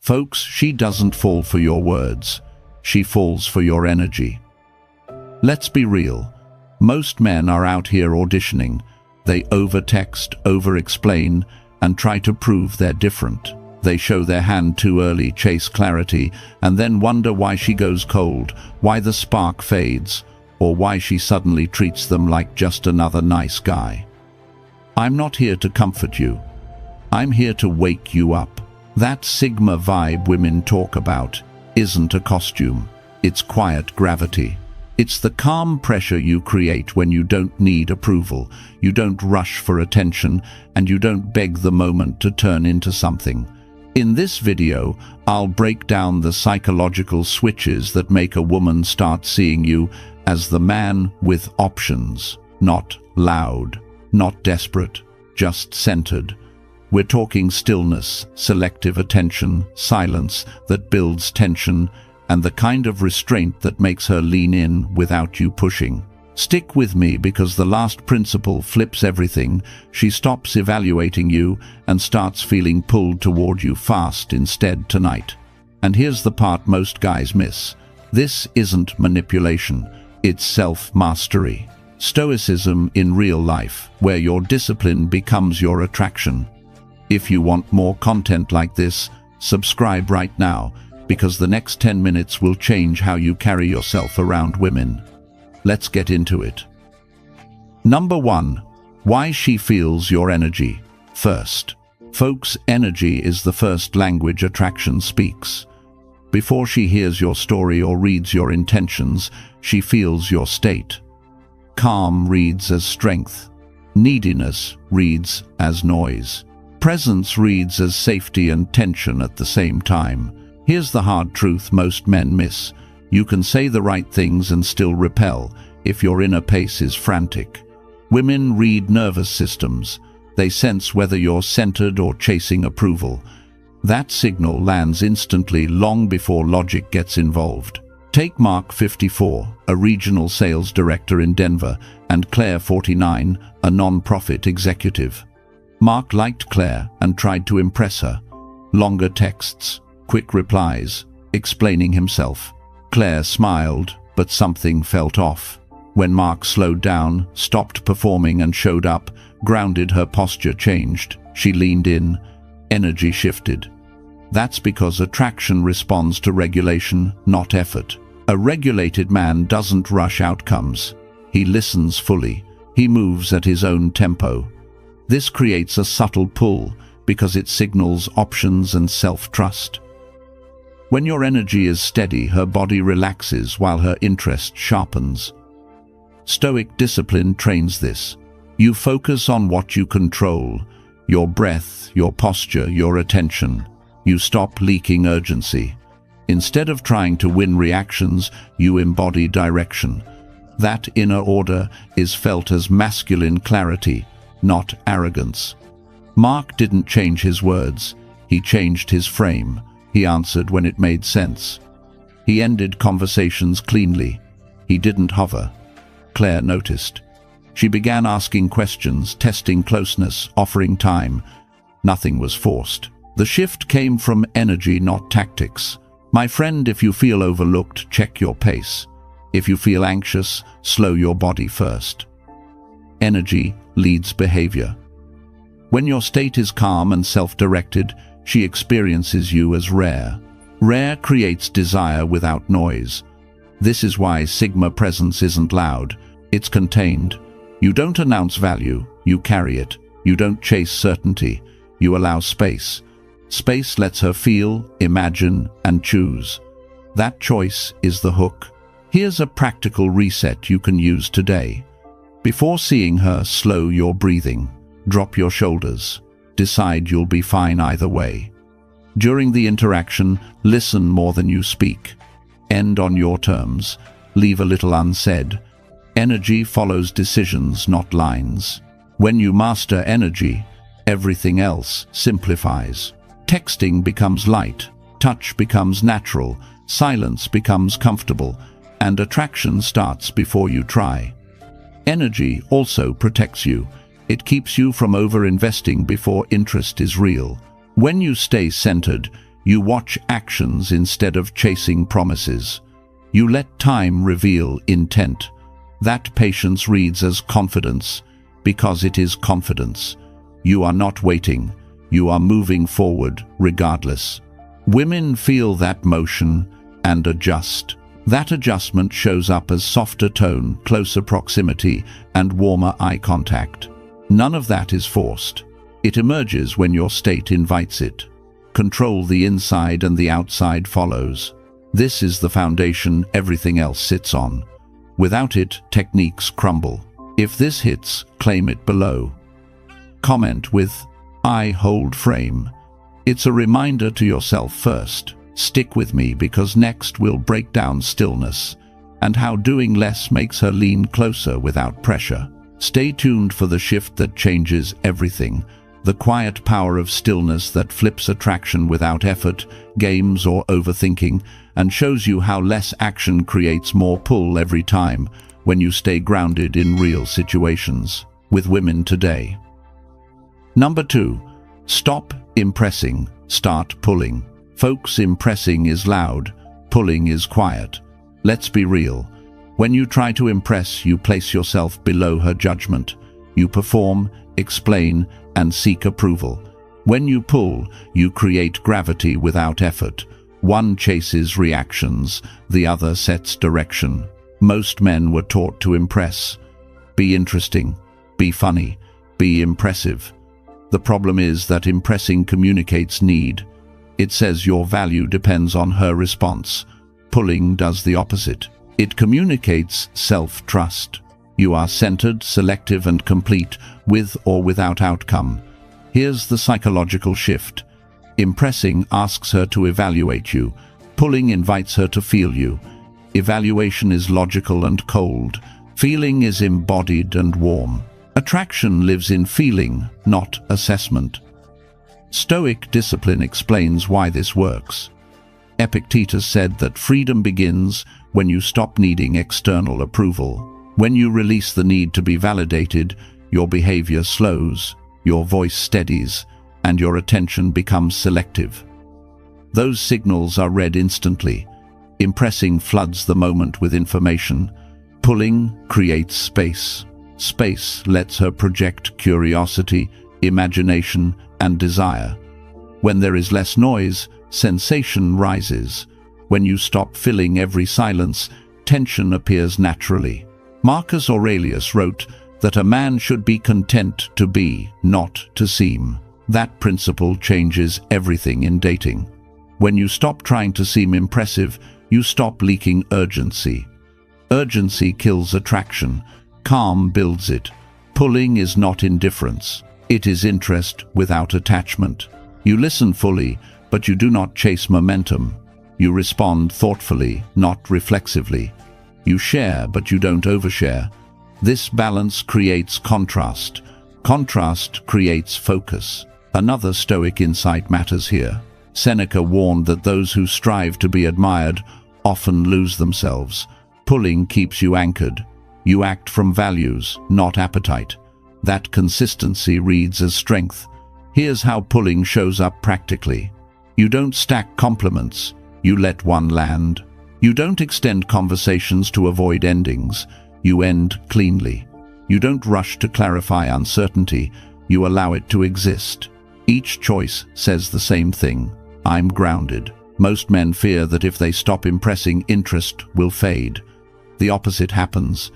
Folks, she doesn't fall for your words. She falls for your energy. Let's be real. Most men are out here auditioning. They over-text, over-explain, and try to prove they're different. They show their hand too early, chase clarity, and then wonder why she goes cold, why the spark fades, or why she suddenly treats them like just another nice guy. I'm not here to comfort you. I'm here to wake you up. That Sigma vibe women talk about isn't a costume. It's quiet gravity. It's the calm pressure you create when you don't need approval, you don't rush for attention, and you don't beg the moment to turn into something. In this video, I'll break down the psychological switches that make a woman start seeing you as the man with options, not loud, not desperate, just centered. We're talking stillness, selective attention, silence that builds tension, and the kind of restraint that makes her lean in without you pushing. Stick with me because the last principle flips everything. She stops evaluating you and starts feeling pulled toward you fast instead tonight. And here's the part most guys miss. This isn't manipulation, it's self-mastery. Stoicism in real life, where your discipline becomes your attraction. If you want more content like this, subscribe right now, because the next 10 minutes will change how you carry yourself around women. Let's get into it. Number 1. Why she feels your energy. First, folks, energy is the first language attraction speaks. Before she hears your story or reads your intentions, she feels your state. Calm reads as strength. Neediness reads as noise. Presence reads as safety and tension at the same time. Here's the hard truth most men miss. You can say the right things and still repel if your inner pace is frantic. Women read nervous systems. They sense whether you're centered or chasing approval. That signal lands instantly long before logic gets involved. Take Mark, 54, a regional sales director in Denver, and Claire, 49, a non-profit executive. Mark liked Claire and tried to impress her. Longer texts, quick replies, explaining himself. Claire smiled, but something felt off. When Mark slowed down, stopped performing and showed up, grounded, her posture changed. She leaned in. Energy shifted. That's because attraction responds to regulation, not effort. A regulated man doesn't rush outcomes. He listens fully. He moves at his own tempo. This creates a subtle pull because it signals options and self-trust. When your energy is steady, her body relaxes while her interest sharpens. Stoic discipline trains this. You focus on what you control, your breath, your posture, your attention. You stop leaking urgency. Instead of trying to win reactions, you embody direction. That inner order is felt as masculine clarity, not arrogance. Mark didn't change his words. He changed his frame. He answered when it made sense. He ended conversations cleanly. He didn't hover. Claire noticed. She began asking questions, testing closeness, offering time. Nothing was forced. The shift came from energy, not tactics. My friend, if you feel overlooked, check your pace. If you feel anxious, slow your body first. Energy leads behavior. When your state is calm and self-directed, she experiences you as rare. Rare creates desire without noise. This is why Sigma presence isn't loud. It's contained. You don't announce value, you carry it. You don't chase certainty, you allow space. Space lets her feel, imagine, and choose. That choice is the hook. Here's a practical reset you can use today. Before seeing her, slow your breathing. Drop your shoulders. Decide you'll be fine either way. During the interaction, listen more than you speak. End on your terms. Leave a little unsaid. Energy follows decisions, not lines. When you master energy, everything else simplifies. Texting becomes light, touch becomes natural, silence becomes comfortable, and attraction starts before you try. Energy also protects you. It keeps you from over-investing before interest is real. When you stay centered, You watch actions instead of chasing promises. You let time reveal intent. That patience reads as confidence, because it is confidence. You are not waiting. You are moving forward regardless. Women feel that motion and adjust. That adjustment shows up as softer tone, closer proximity, and warmer eye contact. None of that is forced. It emerges when your state invites it. Control the inside and the outside follows. This is the foundation everything else sits on. Without it, techniques crumble. If this hits, claim it below. Comment with, "I hold frame." It's a reminder to yourself first. Stick with me, because next we'll break down stillness and how doing less makes her lean closer without pressure. Stay tuned for the shift that changes everything. The quiet power of stillness that flips attraction without effort, games, or overthinking, and shows you how less action creates more pull every time when you stay grounded in real situations. With women today. Number 2. Stop impressing, start pulling. Folks, impressing is loud, pulling is quiet. Let's be real. When you try to impress, you place yourself below her judgment. You perform, explain, and seek approval. When you pull, you create gravity without effort. One chases reactions, the other sets direction. Most men were taught to impress. Be interesting, be funny, be impressive. The problem is that impressing communicates need. It says your value depends on her response. Pulling does the opposite. It communicates self-trust. You are centered, selective, and complete, with or without outcome. Here's the psychological shift. Impressing asks her to evaluate you. Pulling invites her to feel you. Evaluation is logical and cold. Feeling is embodied and warm. Attraction lives in feeling, not assessment. Stoic discipline explains why this works. Epictetus said that freedom begins when you stop needing external approval. When you release the need to be validated, your behavior slows, your voice steadies, and your attention becomes selective. Those signals are read instantly. Impressing floods the moment with information. Pulling creates space. Space lets her project curiosity, imagination, and desire. When there is less noise, sensation rises. When you stop filling every silence, tension appears naturally. Marcus Aurelius wrote that a man should be content to be, not to seem. That principle changes everything in dating. When you stop trying to seem impressive, you stop leaking urgency. Urgency kills attraction. Calm builds it. Pulling is not indifference. It is interest without attachment. You listen fully, but you do not chase momentum. You respond thoughtfully, not reflexively. You share, but you don't overshare. This balance creates contrast. Contrast creates focus. Another Stoic insight matters here. Seneca warned that those who strive to be admired often lose themselves. Pulling keeps you anchored. You act from values, not appetite. That consistency reads as strength. Here's how pulling shows up practically. You don't stack compliments. You let one land. You don't extend conversations to avoid endings. You end cleanly. You don't rush to clarify uncertainty. You allow it to exist. Each choice says the same thing. I'm grounded. Most men fear that if they stop impressing, interest will fade. The opposite happens.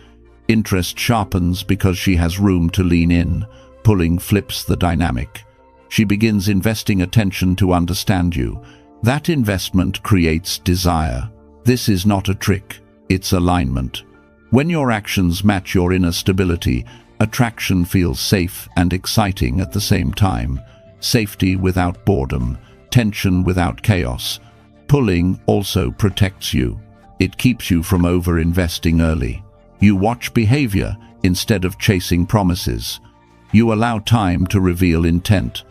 Interest sharpens because she has room to lean in. Pulling flips the dynamic. She begins investing attention to understand you. That investment creates desire. This is not a trick, it's alignment. When your actions match your inner stability, attraction feels safe and exciting at the same time. Safety without boredom, tension without chaos. Pulling also protects you. It keeps you from over-investing early. You watch behavior instead of chasing promises. You allow time to reveal intent.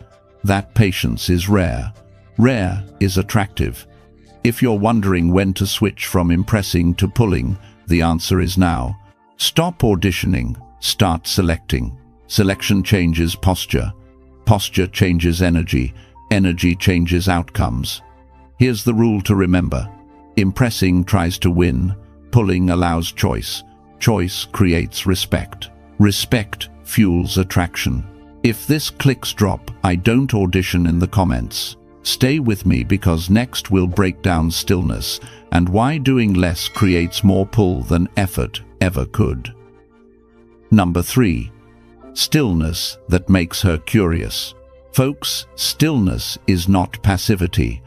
That patience is rare. Rare is attractive. If you're wondering when to switch from impressing to pulling, the answer is now. Stop auditioning, start selecting. Selection changes posture. Posture changes energy. Energy changes outcomes. Here's the rule to remember. Impressing tries to win, pulling allows choice. Choice creates respect. Respect fuels attraction. If this clicks drop, I don't audition in the comments. Stay with me because next we'll break down stillness and why doing less creates more pull than effort ever could. Number 3. Stillness that makes her curious. Folks, stillness is not passivity.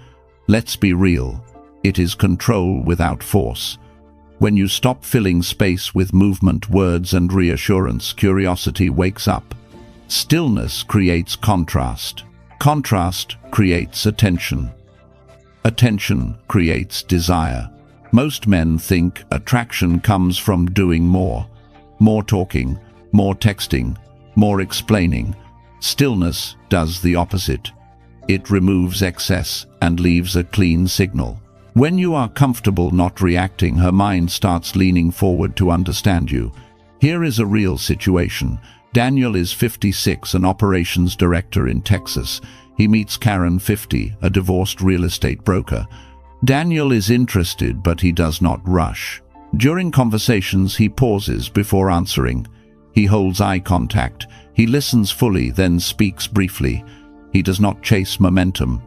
Let's be real. It is control without force. When you stop filling space with movement, words, and reassurance, curiosity wakes up. Stillness creates contrast. Contrast creates attention. Attention creates desire. Most men think attraction comes from doing more. More talking, more texting, more explaining. Stillness does the opposite. It removes excess and leaves a clean signal. When you are comfortable not reacting, her mind starts leaning forward to understand you. Here is a real situation. Daniel is 56, an operations director in Texas. He meets Karen, 50, a divorced real estate broker. Daniel is interested, but he does not rush. During conversations, he pauses before answering. He holds eye contact. He listens fully, then speaks briefly. He does not chase momentum.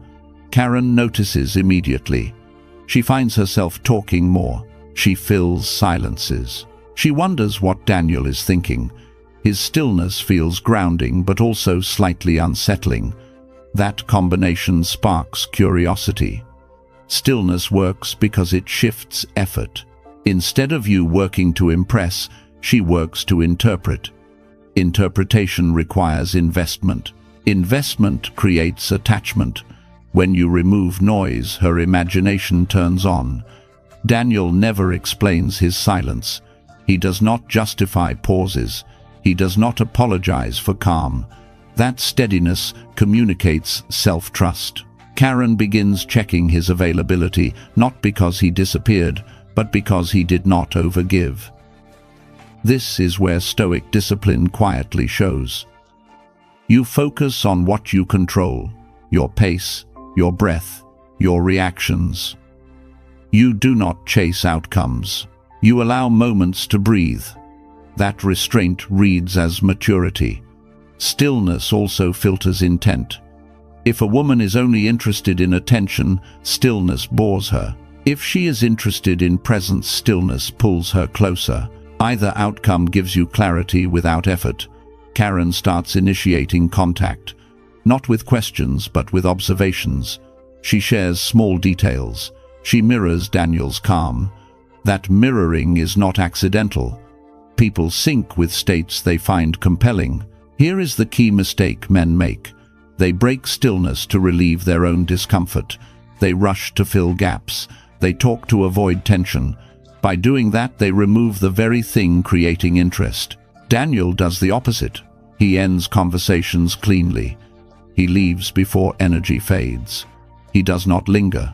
Karen notices immediately. She finds herself talking more. She fills silences. She wonders what Daniel is thinking. His stillness feels grounding, but also slightly unsettling. That combination sparks curiosity. Stillness works because it shifts effort. Instead of you working to impress, she works to interpret. Interpretation requires investment. Investment creates attachment. When you remove noise, her imagination turns on. Daniel never explains his silence. He does not justify pauses. He does not apologize for calm. That steadiness communicates self-trust. Karen begins checking his availability, not because he disappeared, but because he did not overgive. This is where Stoic discipline quietly shows. You focus on what you control, your pace, your breath, your reactions. You do not chase outcomes. You allow moments to breathe. That restraint reads as maturity. Stillness also filters intent. If a woman is only interested in attention, stillness bores her. If she is interested in presence, stillness pulls her closer. Either outcome gives you clarity without effort. Karen starts initiating contact, not with questions but with observations. She shares small details. She mirrors Daniel's calm. That mirroring is not accidental. People sync with states they find compelling. Here is the key mistake men make. They break stillness to relieve their own discomfort. They rush to fill gaps. They talk to avoid tension. By doing that, they remove the very thing creating interest. Daniel does the opposite. He ends conversations cleanly. He leaves before energy fades. He does not linger.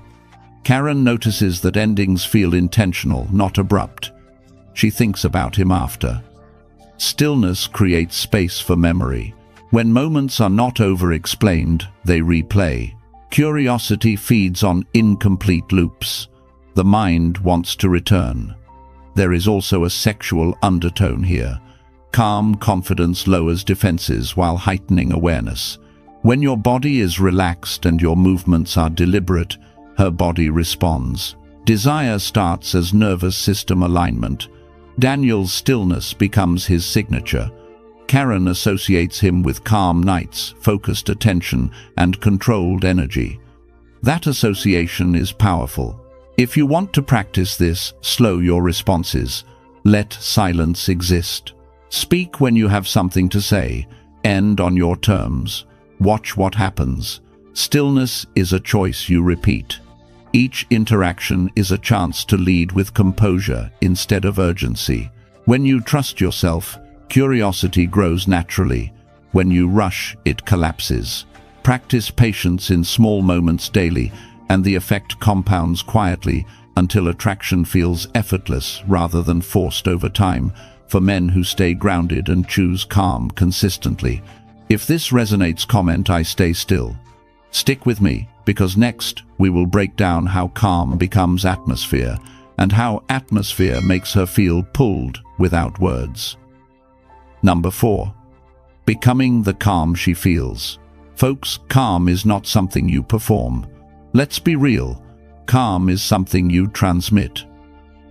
Karen notices that endings feel intentional, not abrupt. She thinks about him after. Stillness creates space for memory. When moments are not over-explained, they replay. Curiosity feeds on incomplete loops. The mind wants to return. There is also a sexual undertone here. Calm confidence lowers defenses while heightening awareness. When your body is relaxed and your movements are deliberate, her body responds. Desire starts as nervous system alignment. Daniel's stillness becomes his signature. Karen associates him with calm nights, focused attention, and controlled energy. That association is powerful. If you want to practice this, slow your responses. Let silence exist. Speak when you have something to say. End on your terms. Watch what happens. Stillness is a choice you repeat. Each interaction is a chance to lead with composure instead of urgency. When you trust yourself, curiosity grows naturally. When you rush, it collapses. Practice patience in small moments daily, and the effect compounds quietly until attraction feels effortless rather than forced over time, for men who stay grounded and choose calm consistently. If this resonates, comment "I stay still." Stick with me, because next we will break down how calm becomes atmosphere and how atmosphere makes her feel pulled without words. Number 4. Becoming the calm she feels. Folks, calm is not something you perform. Let's be real. Calm is something you transmit.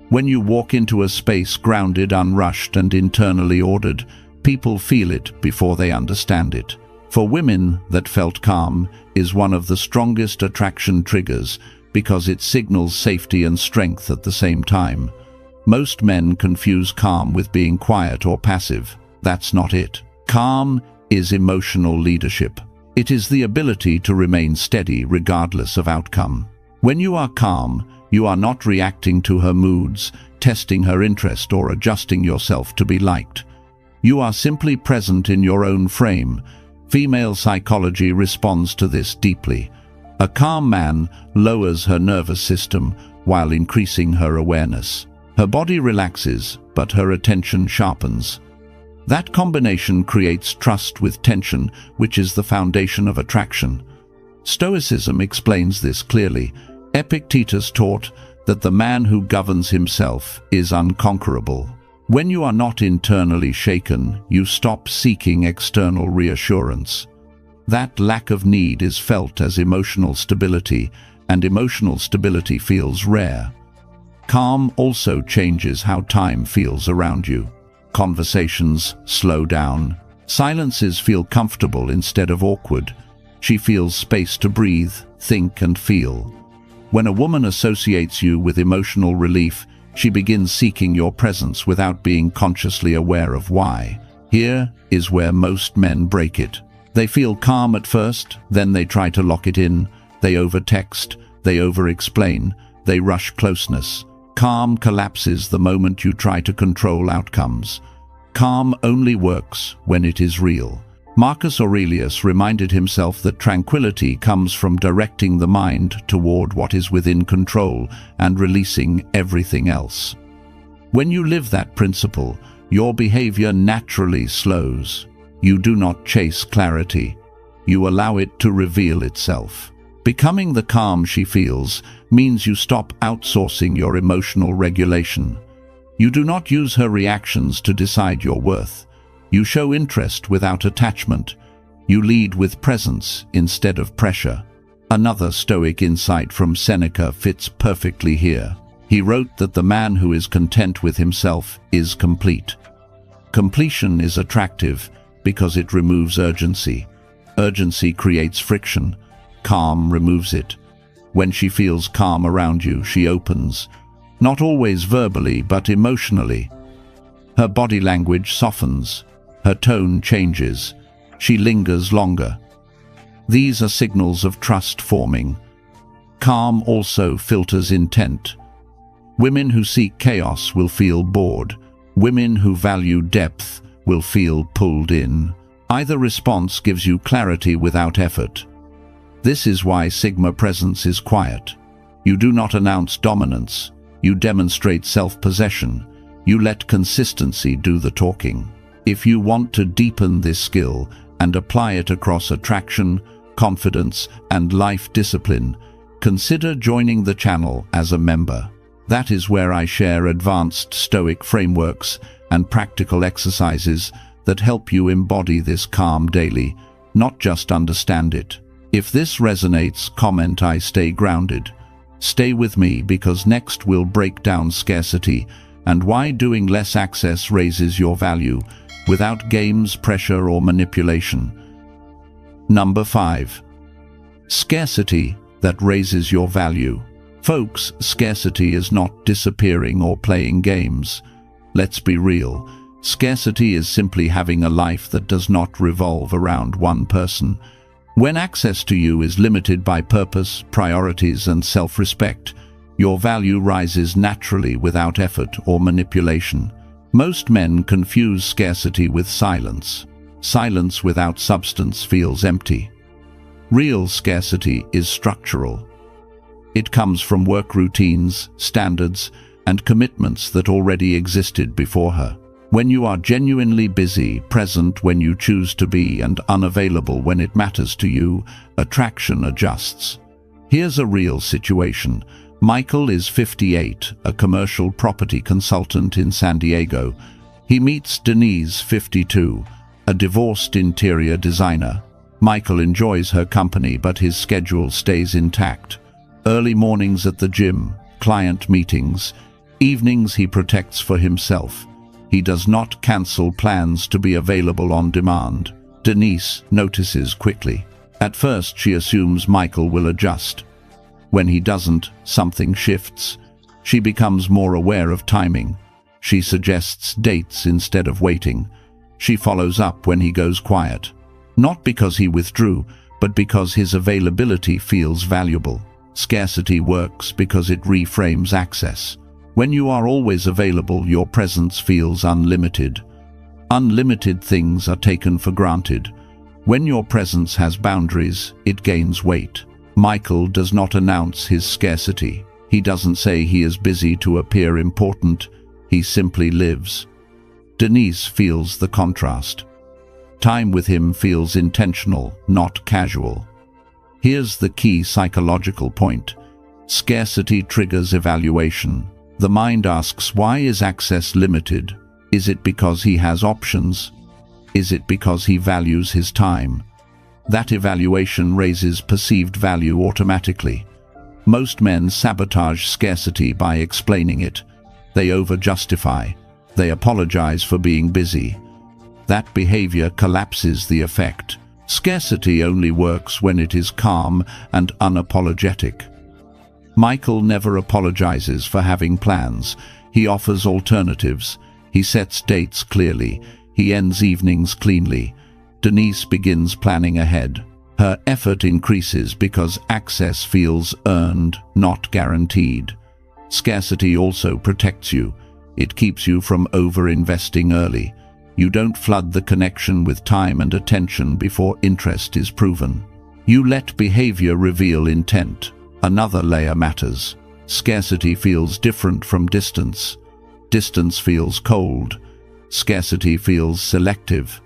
When you walk into a space grounded, unrushed, and internally ordered, people feel it before they understand it. For women, that felt calm is one of the strongest attraction triggers because it signals safety and strength at the same time. Most men confuse calm with being quiet or passive. That's not it. Calm is emotional leadership. It is the ability to remain steady regardless of outcome. When you are calm, you are not reacting to her moods, testing her interest, or adjusting yourself to be liked. You are simply present in your own frame. Female psychology responds to this deeply. A calm man lowers her nervous system while increasing her awareness. Her body relaxes, but her attention sharpens. That combination creates trust with tension, which is the foundation of attraction. Stoicism explains this clearly. Epictetus taught that the man who governs himself is unconquerable. When you are not internally shaken, you stop seeking external reassurance. That lack of need is felt as emotional stability, and emotional stability feels rare. Calm also changes how time feels around you. Conversations slow down. Silences feel comfortable instead of awkward. She feels space to breathe, think, and feel. When a woman associates you with emotional relief, she begins seeking your presence without being consciously aware of why. Here is where most men break it. They feel calm at first, then they try to lock it in. They overtext, they over-explain, they rush closeness. Calm collapses the moment you try to control outcomes. Calm only works when it is real. Marcus Aurelius reminded himself that tranquility comes from directing the mind toward what is within control and releasing everything else. When you live that principle, your behavior naturally slows. You do not chase clarity. You allow it to reveal itself. Becoming the calm she feels means you stop outsourcing your emotional regulation. You do not use her reactions to decide your worth. You show interest without attachment. You lead with presence instead of pressure. Another Stoic insight from Seneca fits perfectly here. He wrote that the man who is content with himself is complete. Completion is attractive because it removes urgency. Urgency creates friction. Calm removes it. When she feels calm around you, she opens. Not always verbally, but emotionally. Her body language softens. Her tone changes. She lingers longer. These are signals of trust forming. Calm also filters intent. Women who seek chaos will feel bored. Women who value depth will feel pulled in. Either response gives you clarity without effort. This is why Sigma presence is quiet. You do not announce dominance. You demonstrate self-possession. You let consistency do the talking. If you want to deepen this skill and apply it across attraction, confidence, and life discipline, consider joining the channel as a member. That is where I share advanced Stoic frameworks and practical exercises that help you embody this calm daily, not just understand it. If this resonates, comment "I stay grounded." Stay with me because next we'll break down scarcity and why doing less access raises your value without games, pressure, or manipulation. Number 5. Scarcity that raises your value. Folks, scarcity is not disappearing or playing games. Let's be real. Scarcity is simply having a life that does not revolve around one person. When access to you is limited by purpose, priorities, and self-respect, your value rises naturally without effort or manipulation. Most men confuse scarcity with silence. Silence without substance feels empty. Real scarcity is structural. It comes from work routines, standards, and commitments that already existed before her. When you are genuinely busy, present when you choose to be, and unavailable when it matters to you, attraction adjusts. Here's a real situation. Michael is 58, a commercial property consultant in San Diego. He meets Denise, 52, a divorced interior designer. Michael enjoys her company, but his schedule stays intact. Early mornings at the gym, client meetings, evenings he protects for himself. He does not cancel plans to be available on demand. Denise notices quickly. At first, she assumes Michael will adjust. When he doesn't, something shifts. She becomes more aware of timing. She suggests dates instead of waiting. She follows up when he goes quiet. Not because he withdrew, but because his availability feels valuable. Scarcity works because it reframes access. When you are always available, your presence feels unlimited. Unlimited things are taken for granted. When your presence has boundaries, it gains weight. Michael does not announce his scarcity. He doesn't say he is busy to appear important. He simply lives. Denise feels the contrast. Time with him feels intentional, not casual. Here's the key psychological point. Scarcity triggers evaluation. The mind asks, why is access limited? Is it because he has options? Is it because he values his time? That evaluation raises perceived value automatically. Most men sabotage scarcity by explaining it. They over-justify. They apologize for being busy. That behavior collapses the effect. Scarcity only works when it is calm and unapologetic. Michael never apologizes for having plans. He offers alternatives. He sets dates clearly. He ends evenings cleanly. Denise begins planning ahead. Her effort increases because access feels earned, not guaranteed. Scarcity also protects you. It keeps you from over-investing early. You don't flood the connection with time and attention before interest is proven. You let behavior reveal intent. Another layer matters. Scarcity feels different from distance. Distance feels cold. Scarcity feels selective.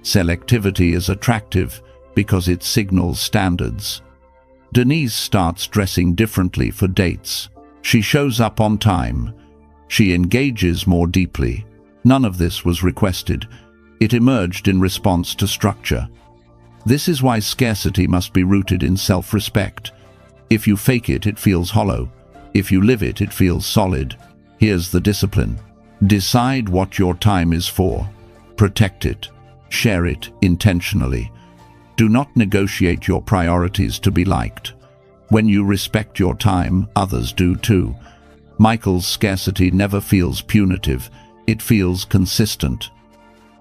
Selectivity is attractive because it signals standards. Denise starts dressing differently for dates. She shows up on time. She engages more deeply. None of this was requested. It emerged in response to structure. This is why scarcity must be rooted in self-respect. If you fake it, it feels hollow. If you live it, it feels solid. Here's the discipline. Decide what your time is for. Protect it. Share it intentionally. Do not negotiate your priorities to be liked. When you respect your time, others do too. Michael's scarcity never feels punitive. It feels consistent.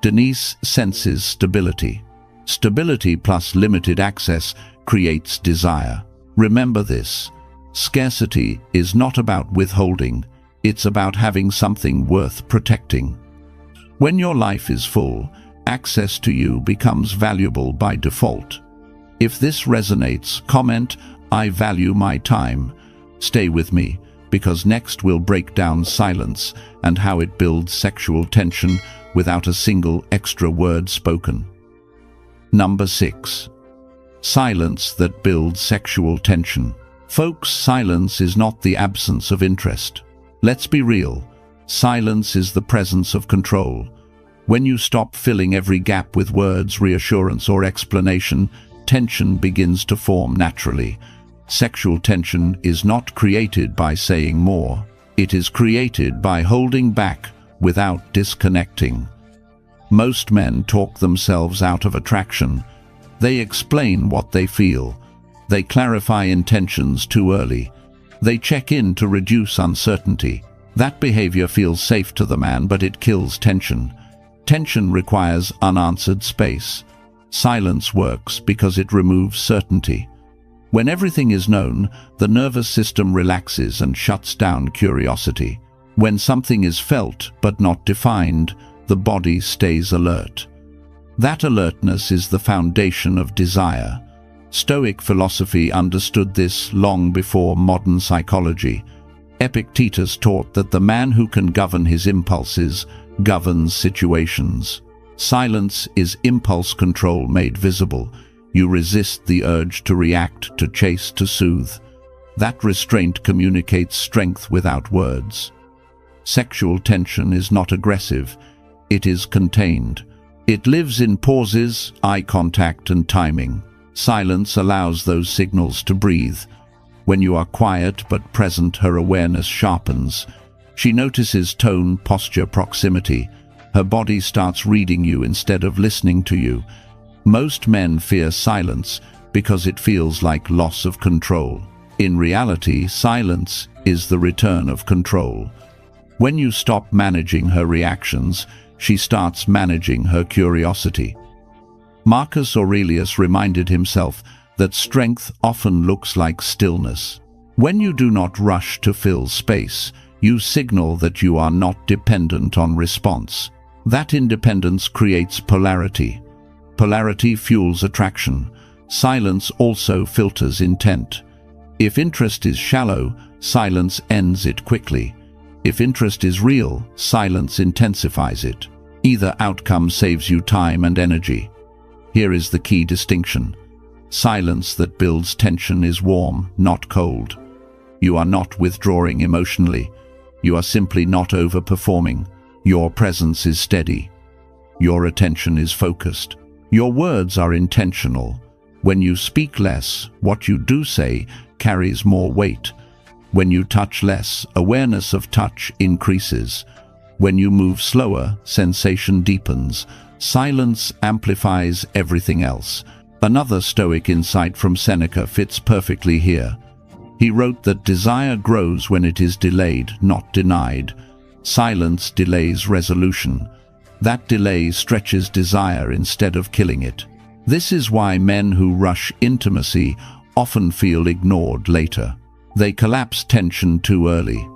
Denise senses stability. Stability plus limited access creates desire. Remember this. Scarcity is not about withholding. It's about having something worth protecting. When your life is full, access to you becomes valuable by default. If this resonates, comment, "I value my time." Stay with me, because next we'll break down silence and how it builds sexual tension without a single extra word spoken. Number 6. Silence that builds sexual tension. Folks, silence is not the absence of interest. Let's be real. Silence is the presence of control. When you stop filling every gap with words, reassurance, or explanation, tension begins to form naturally. Sexual tension is not created by saying more. It is created by holding back without disconnecting. Most men talk themselves out of attraction. They explain what they feel. They clarify intentions too early. They check in to reduce uncertainty. That behavior feels safe to the man, but it kills tension. Tension requires unanswered space. Silence works because it removes certainty. When everything is known, the nervous system relaxes and shuts down curiosity. When something is felt but not defined, the body stays alert. That alertness is the foundation of desire. Stoic philosophy understood this long before modern psychology. Epictetus taught that the man who can govern his impulses governs situations. Silence is impulse control made visible. You resist the urge to react, to chase, to soothe. That restraint communicates strength without words. Sexual tension is not aggressive, it is contained. It lives in pauses, eye contact, and timing. Silence allows those signals to breathe. When you are quiet but present, her awareness sharpens. She notices tone, posture, proximity. Her body starts reading you instead of listening to you. Most men fear silence because it feels like loss of control. In reality, silence is the return of control. When you stop managing her reactions, she starts managing her curiosity. Marcus Aurelius reminded himself that strength often looks like stillness. When you do not rush to fill space, you signal that you are not dependent on response. That independence creates polarity. Polarity fuels attraction. Silence also filters intent. If interest is shallow, silence ends it quickly. If interest is real, silence intensifies it. Either outcome saves you time and energy. Here is the key distinction. Silence that builds tension is warm, not cold. You are not withdrawing emotionally. You are simply not overperforming. Your presence is steady. Your attention is focused. Your words are intentional. When you speak less, what you do say carries more weight. When you touch less, awareness of touch increases. When you move slower, sensation deepens. Silence amplifies everything else. Another Stoic insight from Seneca fits perfectly here. He wrote that desire grows when it is delayed, not denied. Silence delays resolution. That delay stretches desire instead of killing it. This is why men who rush intimacy often feel ignored later. They collapse tension too early.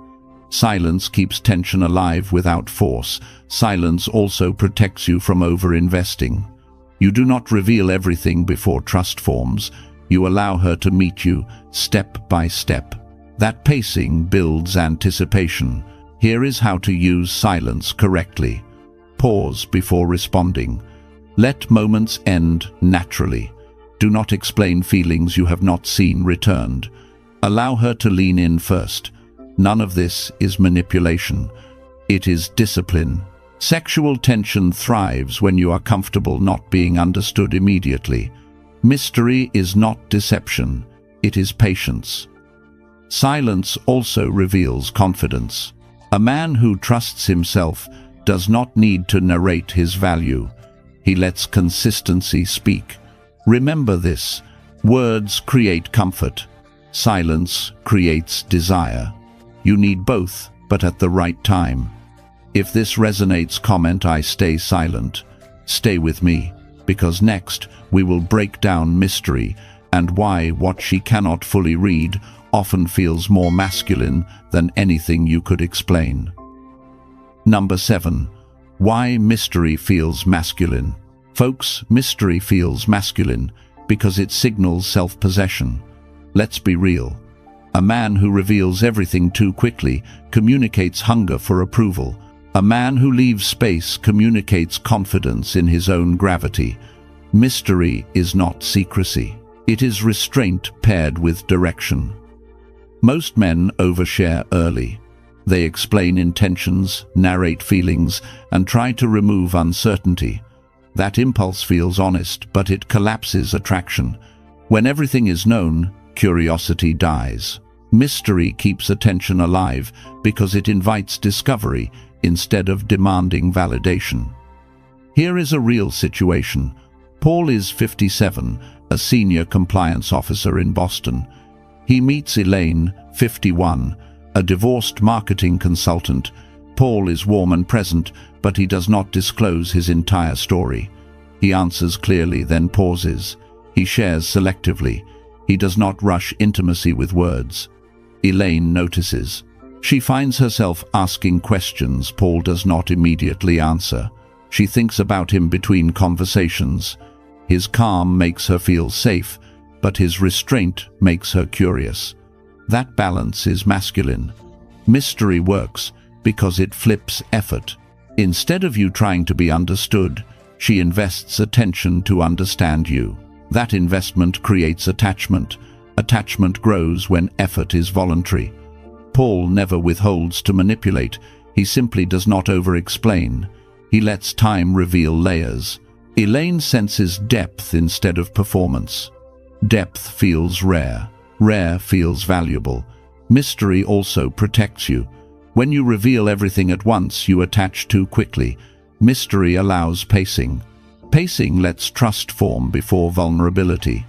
Silence keeps tension alive without force. Silence also protects you from over-investing. You do not reveal everything before trust forms. You allow her to meet you step by step. That pacing builds anticipation. Here is how to use silence correctly. Pause before responding. Let moments end naturally. Do not explain feelings you have not seen returned. Allow her to lean in first. None of this is manipulation. It is discipline. Sexual tension thrives when you are comfortable not being understood immediately. Mystery is not deception. It is patience. Silence also reveals confidence. A man who trusts himself does not need to narrate his value. He lets consistency speak. Remember this: words create comfort. Silence creates desire. You need both, but at the right time. If this resonates, comment "I stay silent." Stay with me, because next we will break down mystery and why what she cannot fully read often feels more masculine than anything you could explain. Number 7. Why mystery feels masculine. Folks, mystery feels masculine because it signals self-possession. Let's be real. A man who reveals everything too quickly communicates hunger for approval. A man who leaves space communicates confidence in his own gravity. Mystery is not secrecy. It is restraint paired with direction. Most men overshare early. They explain intentions, narrate feelings, and try to remove uncertainty. That impulse feels honest, but it collapses attraction. When everything is known, curiosity dies. Mystery keeps attention alive because it invites discovery instead of demanding validation. Here is a real situation. Paul is 57, a senior compliance officer in Boston. He meets Elaine, 51, a divorced marketing consultant. Paul is warm and present, but he does not disclose his entire story. He answers clearly, then pauses. He shares selectively. He does not rush intimacy with words. Elaine notices. She finds herself asking questions Paul does not immediately answer. She thinks about him between conversations. His calm makes her feel safe, but his restraint makes her curious. That balance is masculine. Mystery works because it flips effort. Instead of you trying to be understood, she invests attention to understand you. That investment creates attachment. Attachment grows when effort is voluntary. Paul never withholds to manipulate. He simply does not over-explain. He lets time reveal layers. Elaine senses depth instead of performance. Depth feels rare. Rare feels valuable. Mystery also protects you. When you reveal everything at once, you attach too quickly. Mystery allows pacing. Pacing lets trust form before vulnerability.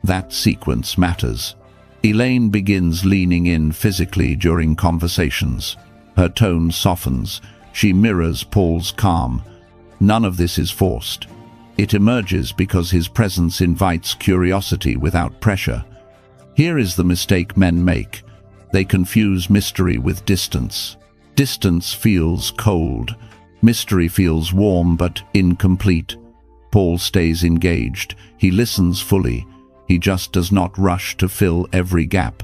That sequence matters. Elaine begins leaning in physically during conversations. Her tone softens. She mirrors Paul's calm. None of this is forced. It emerges because his presence invites curiosity without pressure. Here is the mistake men make. They confuse mystery with distance. Distance feels cold. Mystery feels warm but incomplete. Paul stays engaged. He listens fully. He just does not rush to fill every gap.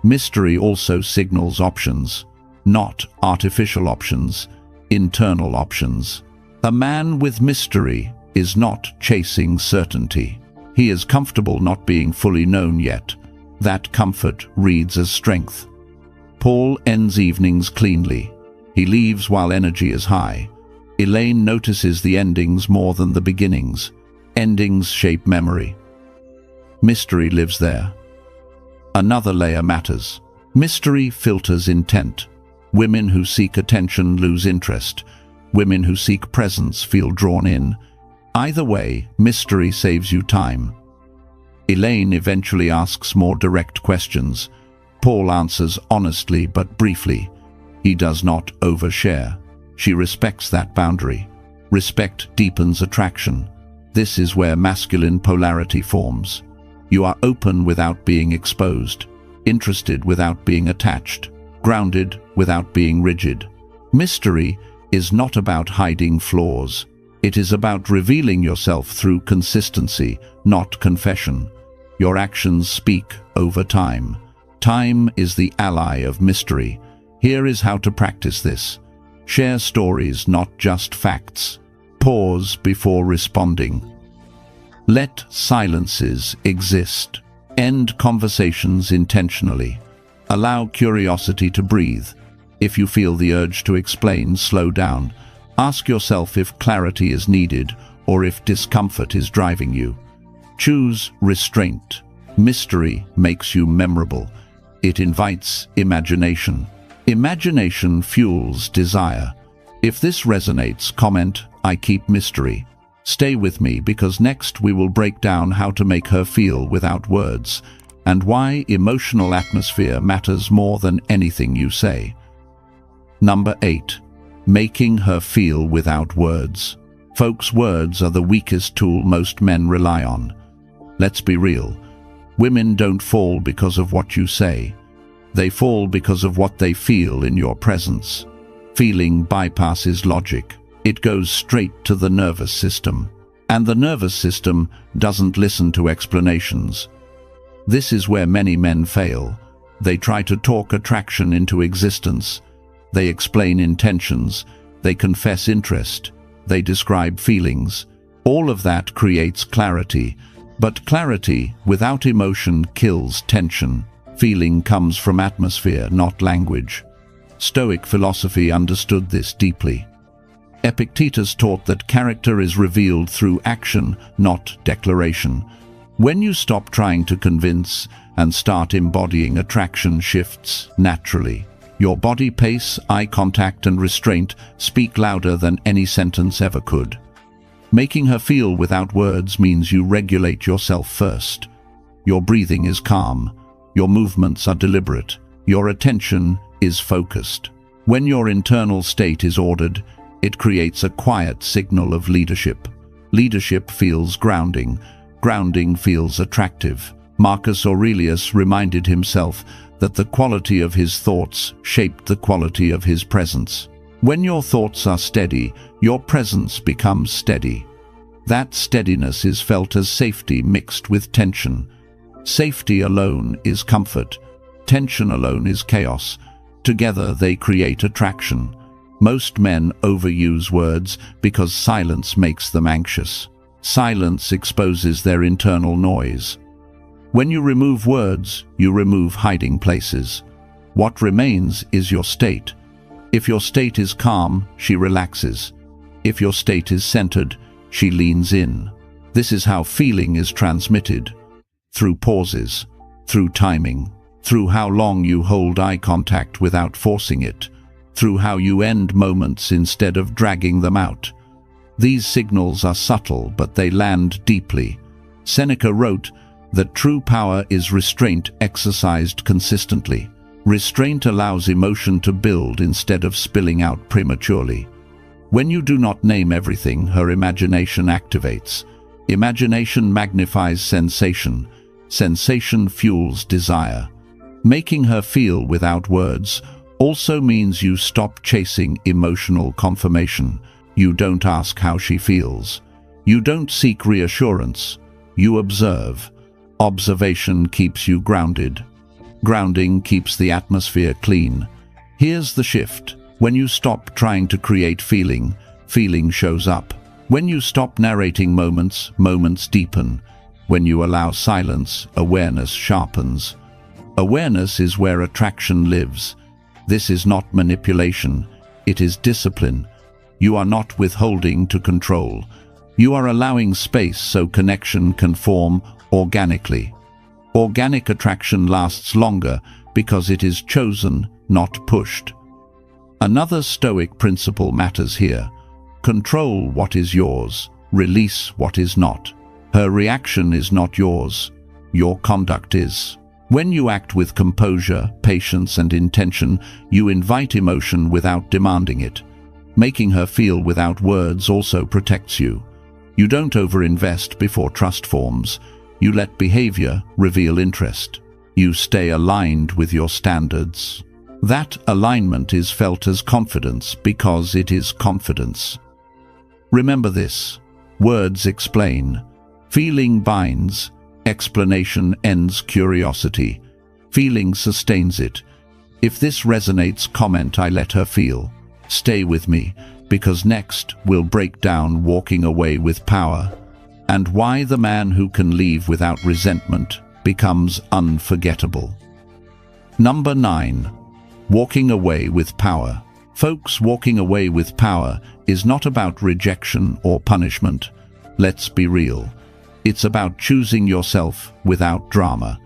Mystery also signals options. Not artificial options, internal options. A man with mystery is not chasing certainty. He is comfortable not being fully known yet. That comfort reads as strength. Paul ends evenings cleanly. He leaves while energy is high. Elaine notices the endings more than the beginnings. Endings shape memory. Mystery lives there. Another layer matters. Mystery filters intent. Women who seek attention lose interest. Women who seek presence feel drawn in. Either way, mystery saves you time. Elaine eventually asks more direct questions. Paul answers honestly but briefly. He does not overshare. She respects that boundary. Respect deepens attraction. This is where masculine polarity forms. You are open without being exposed, interested without being attached, grounded without being rigid. Mystery is not about hiding flaws. It is about revealing yourself through consistency, not confession. Your actions speak over time. Time is the ally of mystery. Here is how to practice this. Share stories, not just facts. Pause before responding. Let silences exist. End conversations intentionally. Allow curiosity to breathe. If you feel the urge to explain, slow down. Ask yourself if clarity is needed or if discomfort is driving you. Choose restraint. Mystery makes you memorable. It invites imagination. Imagination fuels desire. If this resonates, comment, "I keep mystery." Stay with me because next we will break down how to make her feel without words and why emotional atmosphere matters more than anything you say. Number 8. Making her feel without words. Folks, words are the weakest tool most men rely on. Let's be real. Women don't fall because of what you say. They fall because of what they feel in your presence. Feeling bypasses logic. It goes straight to the nervous system. And the nervous system doesn't listen to explanations. This is where many men fail. They try to talk attraction into existence. They explain intentions. They confess interest. They describe feelings. All of that creates clarity. But clarity without emotion kills tension. Feeling comes from atmosphere, not language. Stoic philosophy understood this deeply. Epictetus taught that character is revealed through action, not declaration. When you stop trying to convince and start embodying, attraction shifts naturally. Your body pace, eye contact, and restraint speak louder than any sentence ever could. Making her feel without words means you regulate yourself first. Your breathing is calm. Your movements are deliberate. Your attention is focused. When your internal state is ordered, it creates a quiet signal of leadership. Leadership feels grounding. Grounding feels attractive. Marcus Aurelius reminded himself that the quality of his thoughts shaped the quality of his presence. When your thoughts are steady, your presence becomes steady. That steadiness is felt as safety mixed with tension. Safety alone is comfort. Tension alone is chaos. Together they create attraction. Most men overuse words because silence makes them anxious. Silence exposes their internal noise. When you remove words, you remove hiding places. What remains is your state. If your state is calm, she relaxes. If your state is centered, she leans in. This is how feeling is transmitted. Through pauses, through timing, through how long you hold eye contact without forcing it, through how you end moments instead of dragging them out. These signals are subtle, but they land deeply. Seneca wrote that true power is restraint exercised consistently. Restraint allows emotion to build instead of spilling out prematurely. When you do not name everything, her imagination activates. Imagination magnifies sensation. Sensation fuels desire. Making her feel without words also means you stop chasing emotional confirmation. You don't ask how she feels. You don't seek reassurance. You observe. Observation keeps you grounded. Grounding keeps the atmosphere clean. Here's the shift. When you stop trying to create feeling, feeling shows up. When you stop narrating moments, moments deepen. When you allow silence, awareness sharpens. Awareness is where attraction lives. This is not manipulation. It is discipline. You are not withholding to control. You are allowing space so connection can form organically. Organic attraction lasts longer because it is chosen, not pushed. Another Stoic principle matters here. Control what is yours, release what is not. Her reaction is not yours. Your conduct is. When you act with composure, patience, and intention, you invite emotion without demanding it. Making her feel without words also protects you. You don't overinvest before trust forms. You let behavior reveal interest. You stay aligned with your standards. That alignment is felt as confidence because it is confidence. Remember this. Words explain. Feeling binds. Explanation ends curiosity. Feeling sustains it. If this resonates, comment "I let her feel." Stay with me, because next we'll break down walking away with power and why the man who can leave without resentment becomes unforgettable. Number 9. Walking away with power. Folks, walking away with power is not about rejection or punishment. Let's be real. It's about choosing yourself without drama.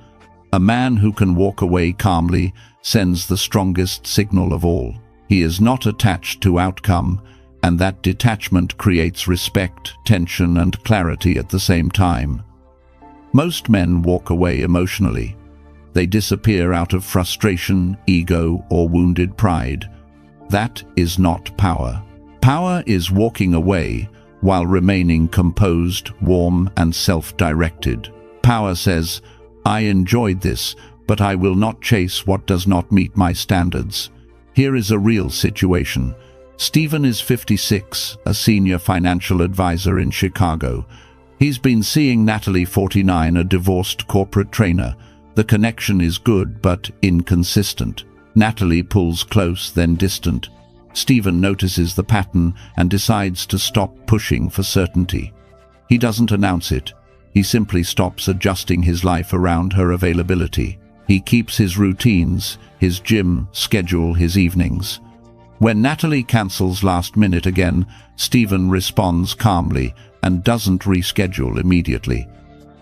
A man who can walk away calmly sends the strongest signal of all. He is not attached to outcome, and that detachment creates respect, tension, and clarity at the same time. Most men walk away emotionally. They disappear out of frustration, ego, or wounded pride. That is not power. Power is walking away while remaining composed, warm, and self-directed. Power says, "I enjoyed this, but I will not chase what does not meet my standards." Here is a real situation. Stephen is 56, a senior financial advisor in Chicago. He's been seeing Natalie, 49, a divorced corporate trainer. The connection is good but inconsistent. Natalie pulls close, then distant. Stephen notices the pattern and decides to stop pushing for certainty. He doesn't announce it. He simply stops adjusting his life around her availability. He keeps his routines, his gym schedule, his evenings. When Natalie cancels last minute again, Stephen responds calmly and doesn't reschedule immediately.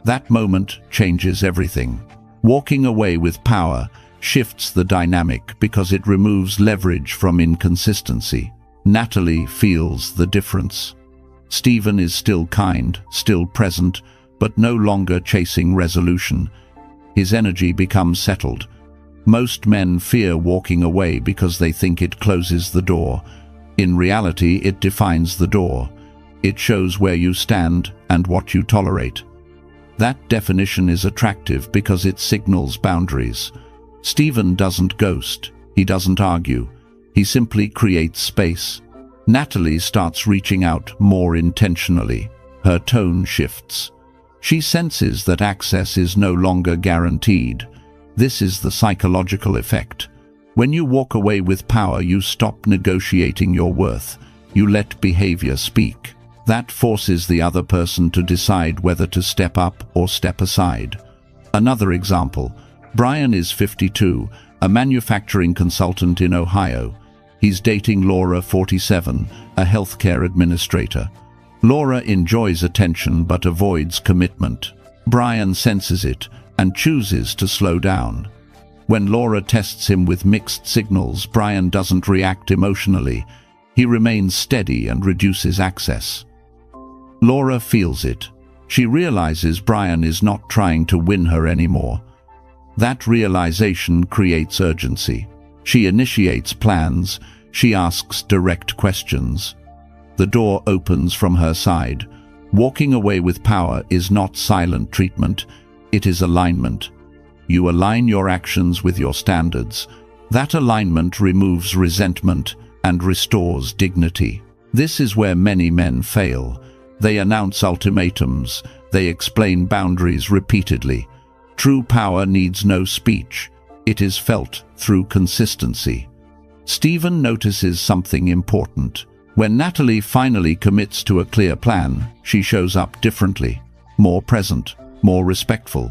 That moment changes everything. Walking away with power shifts the dynamic because it removes leverage from inconsistency. Natalie feels the difference. Stephen is still kind, still present, but no longer chasing resolution. His energy becomes settled. Most men fear walking away because they think it closes the door. In reality, it defines the door. It shows where you stand and what you tolerate. That definition is attractive because it signals boundaries. Stephen doesn't ghost. He doesn't argue. He simply creates space. Natalie starts reaching out more intentionally. Her tone shifts. She senses that access is no longer guaranteed. This is the psychological effect. When you walk away with power, you stop negotiating your worth. You let behavior speak. That forces the other person to decide whether to step up or step aside. Another example, Brian is 52, a manufacturing consultant in Ohio. He's dating Laura, 47, a healthcare administrator. Laura enjoys attention but avoids commitment. Brian senses it and chooses to slow down. When Laura tests him with mixed signals, Brian doesn't react emotionally. He remains steady and reduces access. Laura feels it. She realizes Brian is not trying to win her anymore. That realization creates urgency. She initiates plans. She asks direct questions. The door opens from her side. Walking away with power is not silent treatment. It is alignment. You align your actions with your standards. That alignment removes resentment and restores dignity. This is where many men fail. They announce ultimatums. They explain boundaries repeatedly. True power needs no speech. It is felt through consistency. Stephen notices something important. When Natalie finally commits to a clear plan, she shows up differently, more present, more respectful.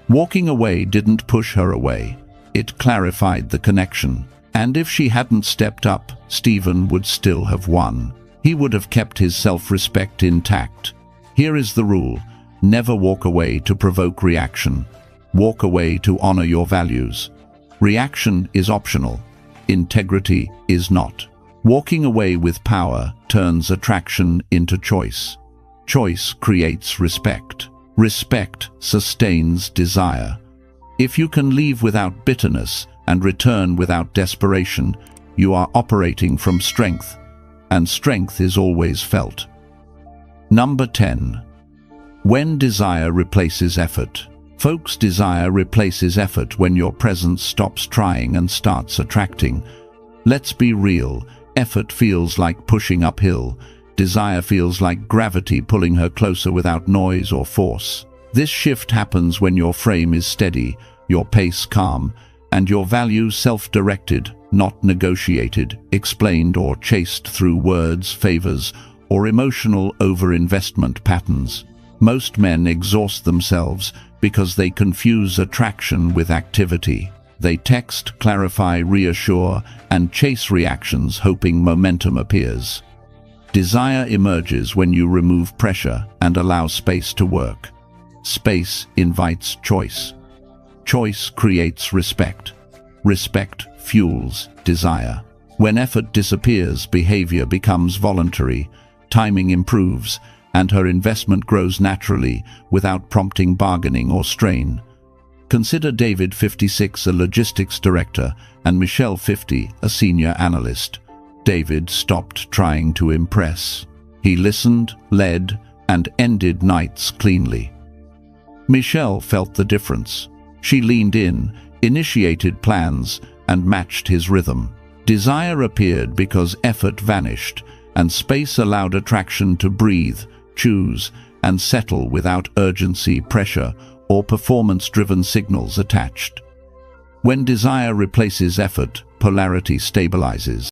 Walking away didn't push her away. It clarified the connection. And if she hadn't stepped up, Stephen would still have won. He would have kept his self-respect intact. Here is the rule. Never walk away to provoke reaction. Walk away to honor your values. Reaction is optional. Integrity is not. Walking away with power turns attraction into choice. Choice creates respect. Respect sustains desire. If you can leave without bitterness and return without desperation, you are operating from strength, and strength is always felt. Number 10. When desire replaces effort. Folks, desire replaces effort when your presence stops trying and starts attracting. Let's be real. Effort feels like pushing uphill. Desire feels like gravity pulling her closer without noise or force. This shift happens when your frame is steady, your pace calm, and your values self-directed, not negotiated, explained or chased through words, favors, or emotional over-investment patterns. Most men exhaust themselves because they confuse attraction with activity. They text, clarify, reassure, and chase reactions hoping momentum appears. Desire emerges when you remove pressure and allow space to work. Space invites choice. Choice creates respect. Respect fuels desire. When effort disappears, behavior becomes voluntary, timing improves, and her investment grows naturally without prompting bargaining or strain. Consider David, 56, a logistics director, and Michelle, 50, a senior analyst. David stopped trying to impress. He listened, led, and ended nights cleanly. Michelle felt the difference. She leaned in, initiated plans, and matched his rhythm. Desire appeared because effort vanished, and space allowed attraction to breathe, choose, and settle without urgency, pressure, or performance-driven signals attached. When desire replaces effort, polarity stabilizes.